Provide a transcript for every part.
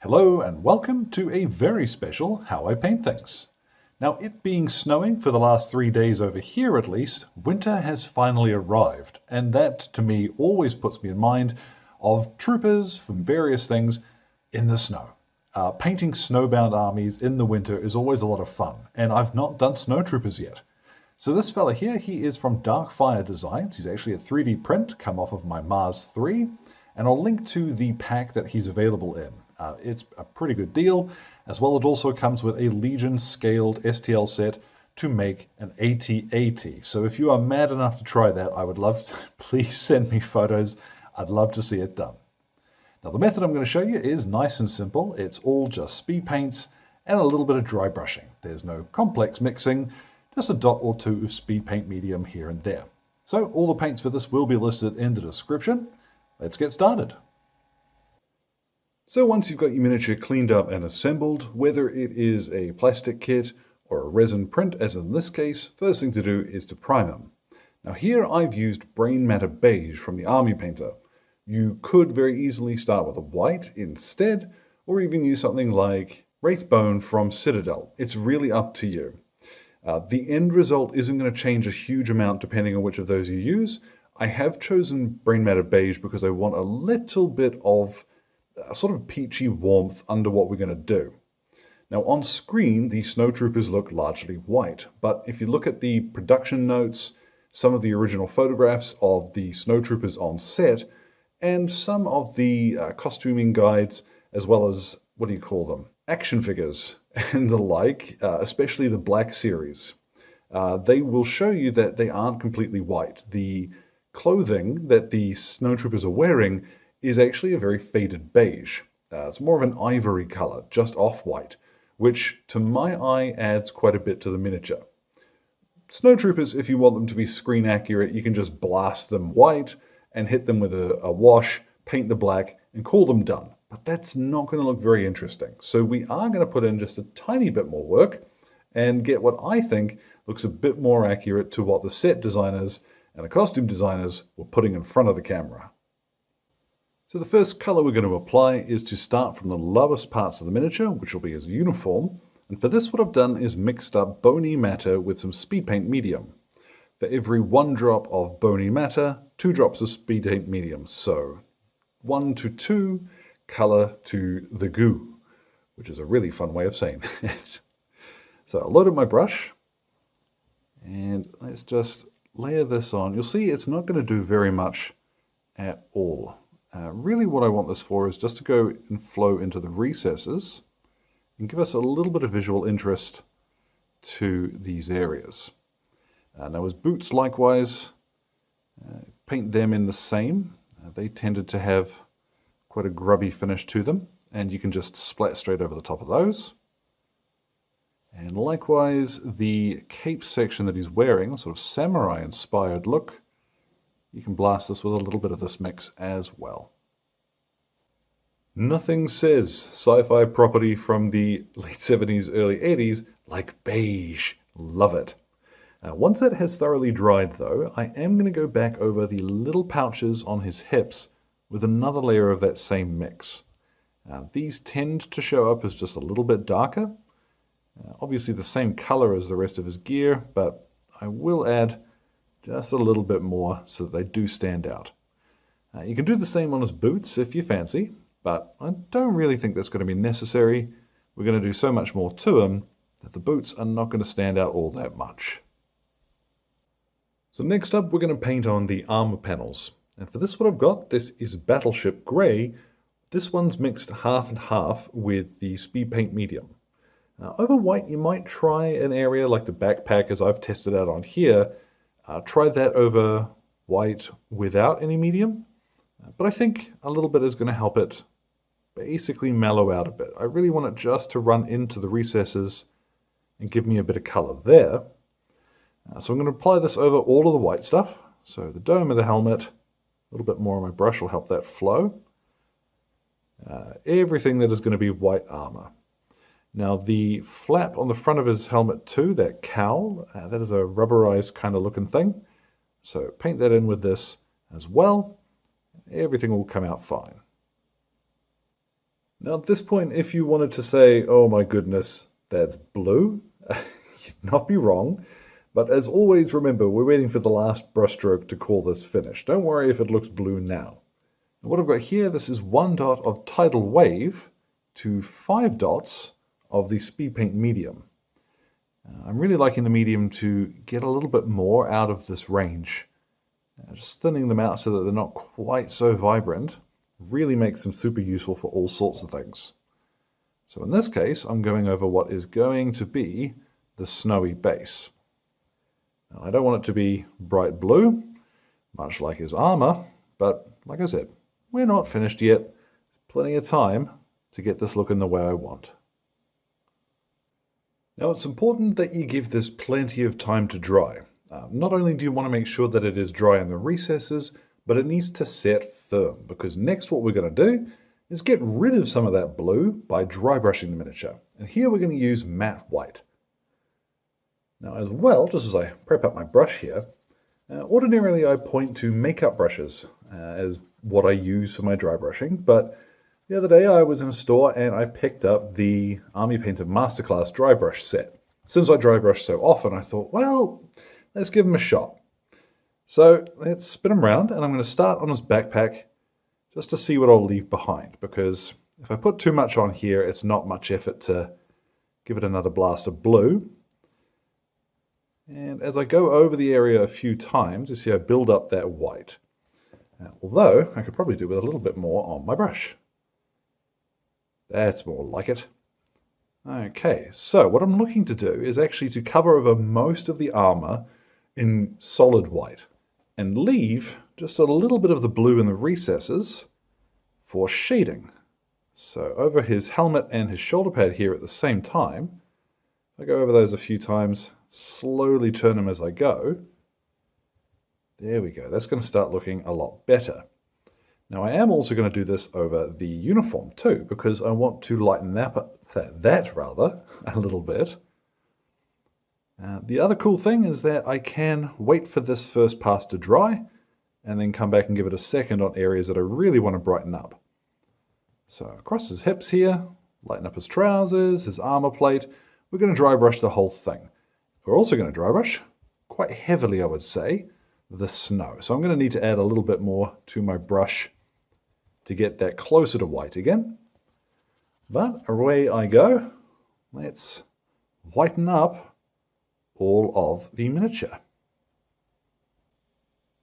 Hello and welcome to a very special How I Paint Things. Now, it being snowing for the last 3 days over here at least, winter has finally arrived, and that to me always puts me in mind of troopers from various things in the snow. Painting snowbound armies in the winter is always a lot of fun, and I've not done Snowtroopers yet. So this fella here, he is from Darkfire Designs. He's actually a 3D print come off of my Mars 3, and I'll link to the pack that he's available in. It's a pretty good deal, as well it also comes with a Legion scaled STL set to make an AT-AT. So if you are mad enough to try that, I would love to, please send me photos. I'd love to see it done. Now the method I'm going to show you is nice and simple. It's all just speed paints and a little bit of dry brushing. There's no complex mixing, just a dot or two of Speedpaint Medium here and there. So all the paints for this will be listed in the description. Let's get started. So once you've got your miniature cleaned up and assembled, whether it is a plastic kit or a resin print, as in this case, first thing to do is to prime them. Now here I've used Brainmatter Beige from the Army Painter. You could very easily start with a white instead, or even use something like Wraithbone from Citadel. It's really up to you. The end result isn't going to change a huge amount depending on which of those you use. I have chosen Brainmatter Beige because I want a little bit of a sort of peachy warmth under what we're going to do. Now on screen, the Snowtroopers look largely white, but if you look at the production notes, some of the original photographs of the Snowtroopers on set, and some of the costuming guides, as well as, what do you call them, action figures and the like, especially the Black series, they will show you that they aren't completely white. The clothing that the Snowtroopers are wearing is actually a very faded beige. It's more of an ivory color, just off-white, which to my eye adds quite a bit to the miniature. Snowtroopers, if you want them to be screen accurate, you can just blast them white and hit them with a wash, paint the black, and call them done. But that's not going to look very interesting. So we are going to put in just a tiny bit more work and get what I think looks a bit more accurate to what the set designers and the costume designers were putting in front of the camera. So the first color we're going to apply is to start from the lowest parts of the miniature, which will be his uniform. And for this, what I've done is mixed up Bony Matter with some Speedpaint Medium. For every 1 drop of Bony Matter, 2 drops of Speedpaint Medium. So 1 to 2 color to the goo, which is a really fun way of saying it. So I'll load up my brush and let's just layer this on. You'll see it's not going to do very much at all. Really what I want this for is just to go and flow into the recesses and give us a little bit of visual interest to these areas. Now his boots likewise, paint them in the same. They tended to have quite a grubby finish to them, and you can just splat straight over the top of those. And likewise the cape section that he's wearing, a sort of samurai inspired look, you can blast this with a little bit of this mix as well. Nothing says sci-fi property from the late 70s, early 80s like beige. Love it. Once that has thoroughly dried though, I am going to go back over the little pouches on his hips with another layer of that same mix. These tend to show up as just a little bit darker. Obviously the same color as the rest of his gear, but I will add just a little bit more so that they do stand out. You can do the same on his boots if you fancy, but I don't really think that's going to be necessary. We're going to do so much more to him that the boots are not going to stand out all that much. So next up we're going to paint on the armor panels. And for this what I've got, this is Battleship Grey. This one's mixed half and half with the Speedpaint Medium. Now, over white you might try an area like the backpack as I've tested out on here. Try that over white without any medium, but I think a little bit is going to help it basically mellow out a bit. I really want it just to run into the recesses and give me a bit of color there. So I'm going to apply this over all of the white stuff. So the dome of the helmet, a little bit more on my brush will help that flow. Everything that is going to be white armor. Now the flap on the front of his helmet too, that cowl, that is a rubberized kind of looking thing. So paint that in with this as well. Everything will come out fine. Now at this point, if you wanted to say, oh my goodness, that's blue, you'd not be wrong. But as always, remember, we're waiting for the last brushstroke to call this finished. Don't worry if it looks blue now. What I've got here, this is 1 dot of Tidal Wave to 5 dots of the Speedpaint Medium. I'm really liking the medium to get a little bit more out of this range. Just thinning them out so that they're not quite so vibrant really makes them super useful for all sorts of things. So in this case, I'm going over what is going to be the snowy base. Now, I don't want it to be bright blue, much like his armor, but like I said, we're not finished yet. There's plenty of time to get this looking the way I want. Now it's important that you give this plenty of time to dry. Not only do you want to make sure that it is dry in the recesses, but it needs to set firm, because next what we're going to do is get rid of some of that blue by dry brushing the miniature. And here we're going to use matte white. Now as well, just as I prep up my brush here, ordinarily I point to makeup brushes as what I use for my dry brushing, but the other day I was in a store and I picked up the Army Painter Masterclass dry brush set. Since I dry brush so often, I thought, well, let's give him a shot. So let's spin him around, and I'm going to start on his backpack just to see what I'll leave behind, because if I put too much on here, it's not much effort to give it another blast of blue. And as I go over the area a few times, you see I build up that white. Although I could probably do with a little bit more on my brush. That's more like it. Okay, so what I'm looking to do is actually to cover over most of the armor in solid white and leave just a little bit of the blue in the recesses for shading. So over his helmet and his shoulder pad here at the same time, I go over those a few times, slowly turn them as I go. There we go, that's going to start looking a lot better. Now I am also going to do this over the uniform too, because I want to lighten that a little bit. The other cool thing is that I can wait for this first pass to dry and then come back and give it a second on areas that I really want to brighten up. So across his hips here, lighten up his trousers, his armor plate. We're going to dry brush the whole thing. We're also going to dry brush, quite heavily I would say, the snow. So I'm going to need to add a little bit more to my brush to get that closer to white again. But away I go. Let's whiten up all of the miniature.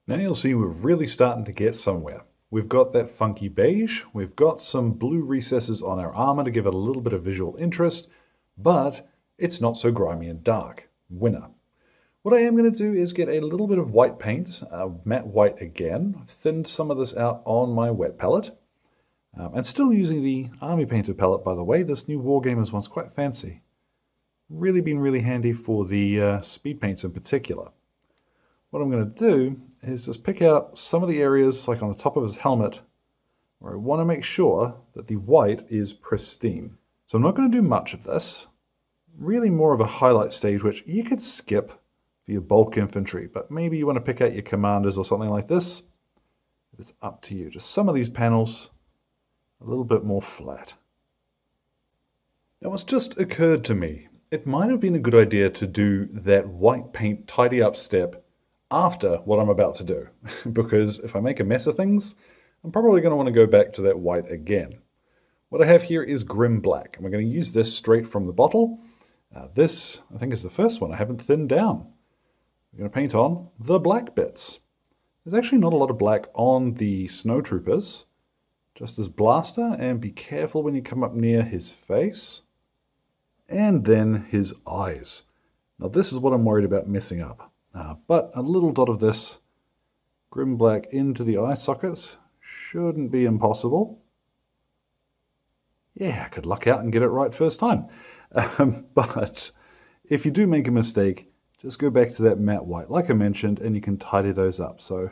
Now you'll see we're really starting to get somewhere. We've got that funky beige, we've got some blue recesses on our armor to give it a little bit of visual interest, but it's not so grimy and dark. Winner. What I am going to do is get a little bit of white paint, matte white again. I've thinned some of this out on my wet palette. And still using the Army Painter palette, by the way. This new Wargamers one's quite fancy. Really been really handy for the speed paints in particular. What I'm going to do is just pick out some of the areas, like on the top of his helmet, where I want to make sure that the white is pristine. So I'm not going to do much of this. Really more of a highlight stage, which you could skip for your bulk infantry, but maybe you want to pick out your commanders or something like this. It's up to you. Just some of these panels a little bit more flat. Now what's just occurred to me, it might have been a good idea to do that white paint tidy up step after what I'm about to do, because if I make a mess of things, I'm probably going to want to go back to that white again. What I have here is Grim Black, and we're going to use this straight from the bottle. This, I think, is the first one I haven't thinned down. We're going to paint on the black bits. There's actually not a lot of black on the Snowtroopers, just his blaster, and be careful when you come up near his face. And then his eyes. Now this is what I'm worried about messing up. But a little dot of this Grim Black into the eye sockets shouldn't be impossible. Yeah, I could luck out and get it right first time. But if you do make a mistake, just go back to that matte white, like I mentioned, and you can tidy those up. So,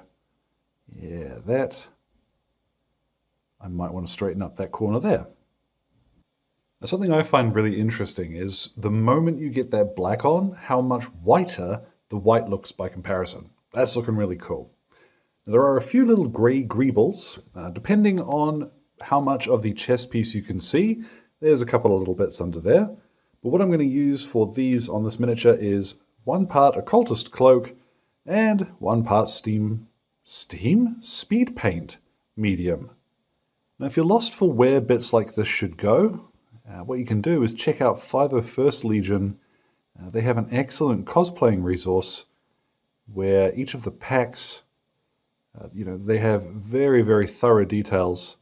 yeah, that, I might want to straighten up that corner there. Now, something I find really interesting is the moment you get that black on, how much whiter the white looks by comparison. That's looking really cool. Now, there are a few little grey Greebles, depending on how much of the chest piece you can see. There's a couple of little bits under there. But what I'm going to use for these on this miniature is 1 part Occultist Cloak and 1 part Speedpaint Medium. Now if you're lost for where bits like this should go, what you can do is check out 501st Legion. They have an excellent cosplaying resource where each of the packs, they have very, very thorough details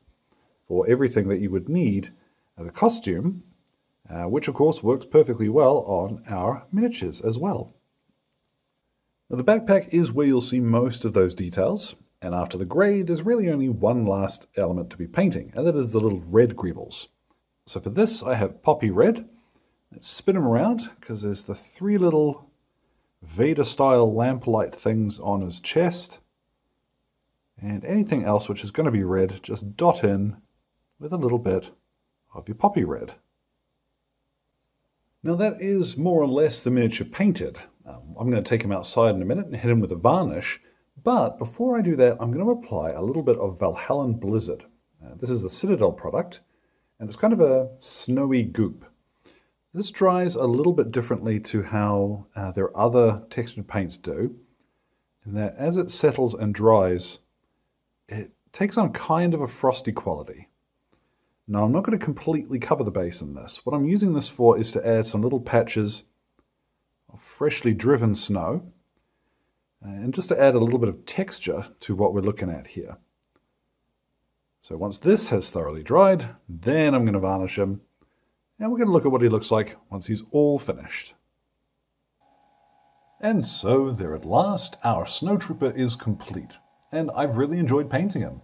for everything that you would need as a costume, which of course works perfectly well on our miniatures as well. Now, the backpack is where you'll see most of those details, and after the grey there's really only one last element to be painting, and that is the little red Greebles. So for this I have Poppy Red. Let's spin them around because there's the 3 little Vader-style lamplight things on his chest. And anything else which is going to be red, just dot in with a little bit of your Poppy Red. Now that is more or less the miniature painted. I'm going to take him outside in a minute and hit him with a varnish. But before I do that, I'm going to apply a little bit of Valhallan Blizzard. This is a Citadel product, and it's kind of a snowy goop. This dries a little bit differently to how their other textured paints do, in that as it settles and dries, it takes on kind of a frosty quality. Now I'm not going to completely cover the base in this. What I'm using this for is to add some little patches of freshly driven snow, and just to add a little bit of texture to what we're looking at here. So once this has thoroughly dried, then I'm going to varnish him. And we're going to look at what he looks like once he's all finished. And so there at last, our Snowtrooper is complete. And I've really enjoyed painting him.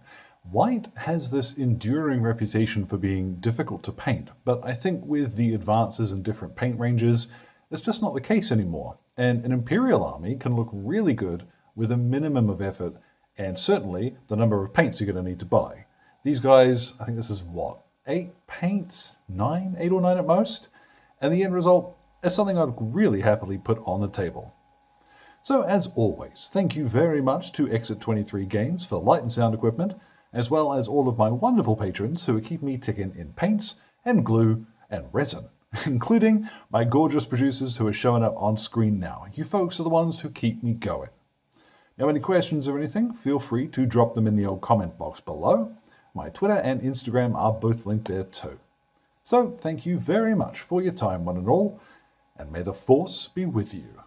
White has this enduring reputation for being difficult to paint, but I think with the advances in different paint ranges, it's just not the case anymore. And an Imperial army can look really good with a minimum of effort, and certainly the number of paints you're going to need to buy. These guys, I think this is what? 8 paints? 9? 8 or 9 at most? And the end result is something I'd really happily put on the table. So as always, thank you very much to Exit 23 Games for light and sound equipment, as well as all of my wonderful patrons who keep me ticking in paints and glue and resin, including my gorgeous producers who are showing up on screen now. You folks are the ones who keep me going. Now, any questions or anything, feel free to drop them in the old comment box below. My Twitter and Instagram are both linked there too. So thank you very much for your time, one and all, and may the Force be with you.